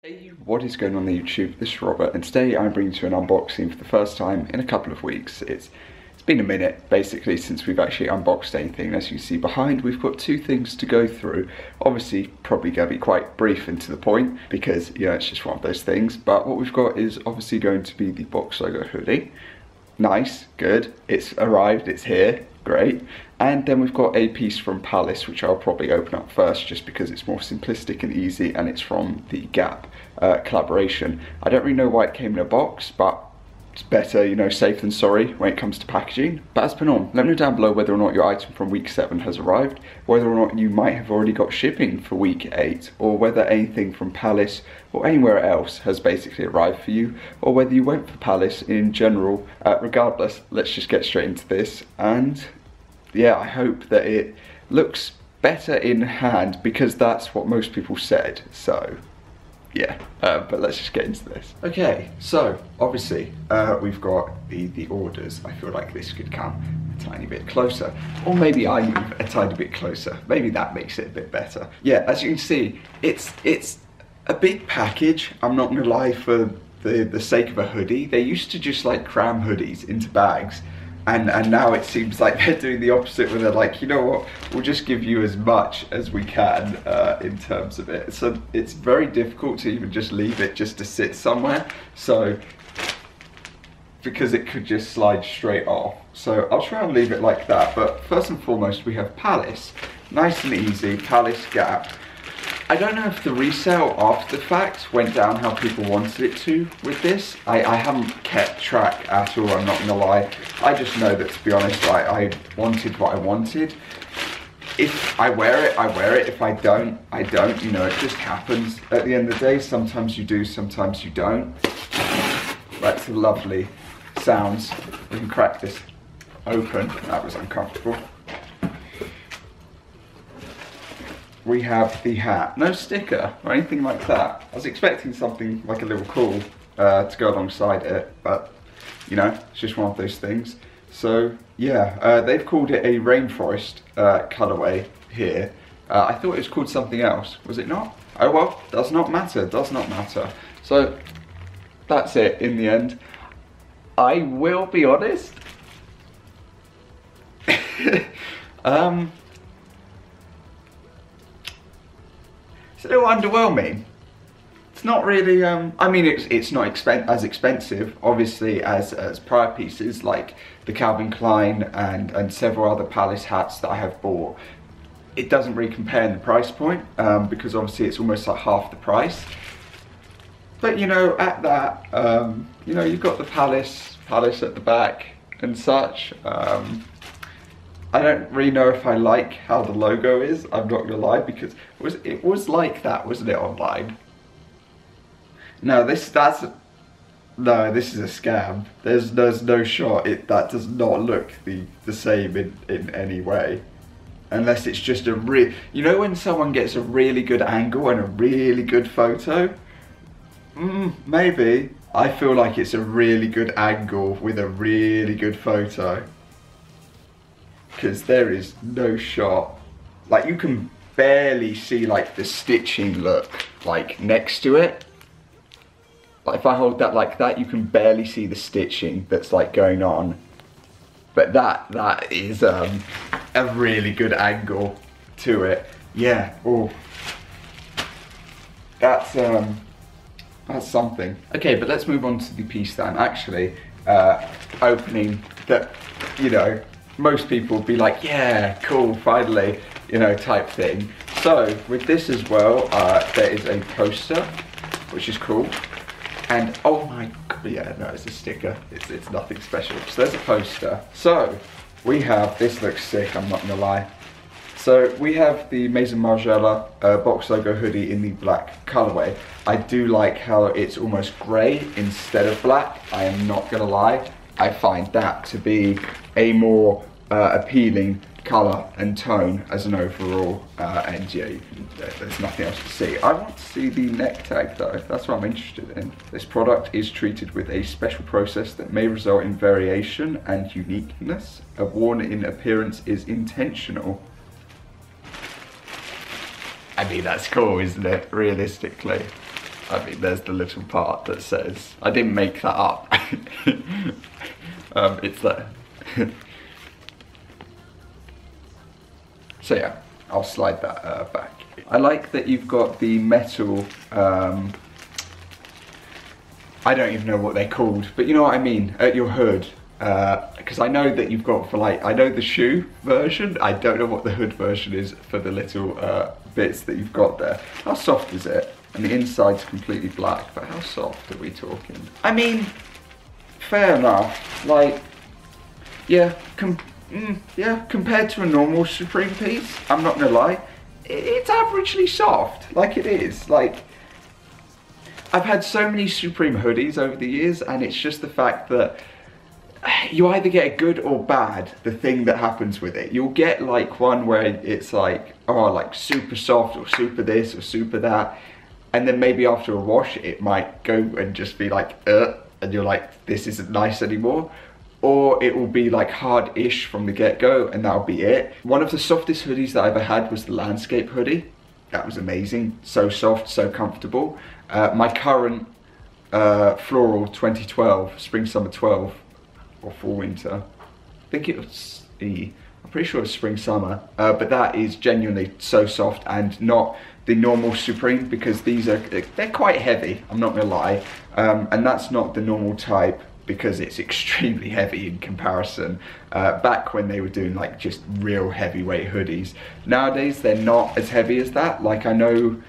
Hey, what is going on the YouTube? This is Robert, and today I'm bringing you an unboxing for the first time in a couple of weeks. It's been a minute, basically, since we've actually unboxed anything. As you can see behind, we've got two things to go through. Obviously, probably going to be quite brief and to the point, because, you know, it's just one of those things. But what we've got is obviously going to be the box logo hoodie. Nice, good, it's arrived, it's here, great. And then we've got a piece from Palace, which I'll probably open up first just because it's more simplistic and easy, and it's from the Gap collaboration. I don't really know why it came in a box, but it's better, you know, safe than sorry when it comes to packaging. But as per norm, let me know down below whether or not your item from week 7 has arrived, whether or not you might have already got shipping for week 8, or whether anything from Palace or anywhere else has basically arrived for you, or whether you went for Palace in general. Regardless, let's just get straight into this. And yeah, I hope that it looks better in hand, because that's what most people said. So yeah, but let's just get into this. Okay, so obviously we've got the orders. I feel like this could come a tiny bit closer, or maybe I move a tiny bit closer. Maybe that makes it a bit better. Yeah, as you can see, it's a big package. I'm not gonna lie, for the sake of a hoodie. They used to just like cram hoodies into bags. And now it seems like they're doing the opposite, where they're like, you know what, we'll just give you as much as we can in terms of it. So it's very difficult to even just leave it just to sit somewhere. So, because it could just slide straight off. So I'll try and leave it like that. But first and foremost, we have Palace. Nice and easy, Palace Gap. I don't know if the resale after the fact went down how people wanted it to with this. I haven't kept track at all, I'm not gonna lie. I just know that, to be honest, I wanted what I wanted. If I wear it, I wear it. If I don't, I don't. You know, it just happens. At the end of the day, sometimes you do, sometimes you don't. That's the lovely sounds. We can crack this open. That was uncomfortable. We have the hat. No sticker or anything like that. I was expecting something like a little cool to go alongside it, but you know, it's just one of those things. So yeah, they've called it a rainforest colorway here. I thought it was called something else. Was it not? Oh well, does not matter, does not matter. So that's it in the end. I will be honest. It's a little underwhelming. It's not really, I mean, it's not as expensive, obviously, as prior pieces like the Calvin Klein and several other Palace hats that I have bought. It doesn't really compare in the price point, because obviously it's almost like half the price. But you know, at that, you know, you've got the Palace at the back and such. I don't really know if I like how the logo is, I'm not gonna lie, because it was like that, wasn't it, online? No, this is a scam. There's no shot. That does not look the same in any way. Unless it's just a you know when someone gets a really good angle and a really good photo? Maybe. I feel like it's a really good angle with a really good photo. Because there is no shot. Like, you can barely see like the stitching look like next to it. Like if I hold that like that, you can barely see the stitching that's like going on. But that is a really good angle to it. Yeah. Oh, that's something. Okay, but let's move on to the piece that I'm actually opening. That, you know, most people would be like, yeah, cool, finally, you know, type thing. So with this as well, there is a poster, which is cool. And oh my god, yeah, no, it's a sticker. It's nothing special. So there's a poster. So we have, this looks sick, I'm not gonna lie. So we have the Maison Margiela box logo hoodie in the black colorway. I do like how it's almost grey instead of black. I am not gonna lie. I find that to be a more appealing colour and tone as an overall, and yeah, there's nothing else to see. I want to see the neck tag though, that's what I'm interested in. This product is treated with a special process that may result in variation and uniqueness. A worn-in appearance is intentional. I mean, that's cool, isn't it, realistically? I mean, there's the little part that says, I didn't make that up. It's there. So yeah, I'll slide that back. I like that you've got the metal, I don't even know what they're called, but you know what I mean, at your hood. Because I know that you've got for like, I know the shoe version, I don't know what the hood version is for the little bits that you've got there. How soft is it? And the inside's completely black, but how soft are we talking? I mean, fair enough, like, yeah, yeah, compared to a normal Supreme piece, I'm not gonna lie, it's averagely soft, like it is. Like, I've had so many Supreme hoodies over the years, and it's just the fact that you either get a good or bad, the thing that happens with it. You'll get like one where it's like, oh, like super soft or super this or super that, and then maybe after a wash it might go and just be like, and you're like, this isn't nice anymore. Or it will be like hard-ish from the get-go, and that'll be it. One of the softest hoodies that I ever had was the landscape hoodie. That was amazing, so soft, so comfortable. My current floral 2012, spring summer 12, or fall winter, I think it was I'm pretty sure it was spring summer, but that is genuinely so soft, and not the normal Supreme, because these are, they're quite heavy, I'm not gonna lie, and that's not the normal type, because it's extremely heavy in comparison. Back when they were doing like just real heavyweight hoodies. Nowadays they're not as heavy as that. Like, I know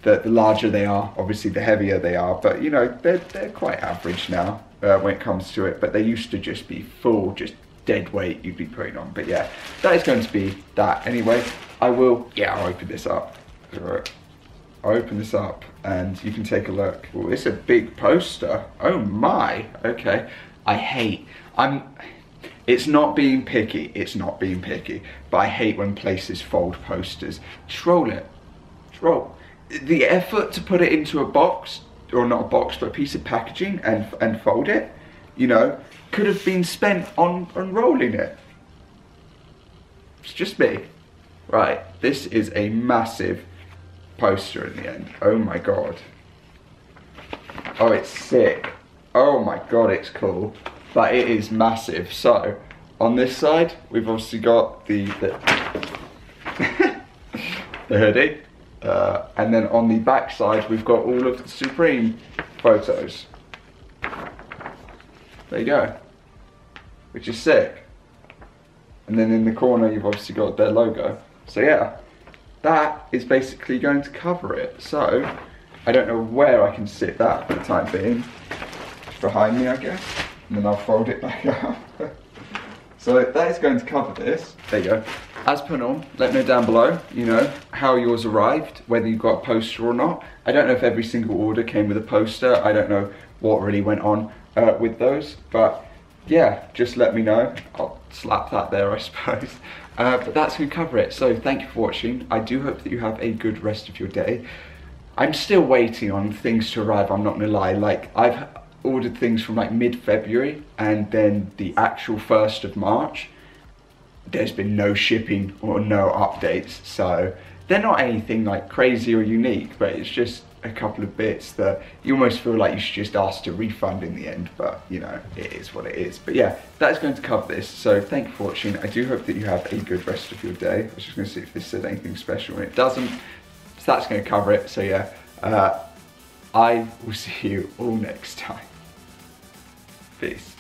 that the larger they are, obviously the heavier they are, but you know, they're quite average now when it comes to it, but they used to just be full, just dead weight you'd be putting on. But yeah, that is going to be that anyway. I'll open this up. Alright. I'll open this up and you can take a look. Oh, it's a big poster. Oh my, okay. It's not being picky, but I hate when places fold posters. Just roll it, just roll. The effort to put it into a box, or not a box, but a piece of packaging and fold it, you know, could have been spent on rolling it. It's just me. Right, this is a massive poster in the end. Oh my god. Oh, it's sick. Oh my god, it's cool. But it is massive. So, on this side, we've obviously got the hoodie. And then on the back side, we've got all of the Supreme photos. There you go. Which is sick. And then in the corner, you've obviously got their logo. So yeah, that is basically going to cover it. So, I don't know where I can sit that for the time being. Just behind me, I guess. And then I'll fold it back up. So that is going to cover this. There you go. As per norm, let me know down below, you know, how yours arrived, whether you got a poster or not. I don't know if every single order came with a poster. I don't know what really went on with those. But yeah, just let me know. I'll slap that there, I suppose. But that's going to cover it. So thank you for watching. I do hope that you have a good rest of your day. I'm still waiting on things to arrive, I'm not going to lie. Like, I've ordered things from like mid-February, and then the actual 1st of March, there's been no shipping or no updates. So they're not anything like crazy or unique, but it's just a couple of bits that you almost feel like you should just ask to refund in the end, but you know, it is what it is. But yeah, that is going to cover this. So thank you for watching. I do hope that you have a good rest of your day. I was just going to see if this said anything special, and it doesn't. So that's going to cover it. So yeah, I will see you all next time. Peace.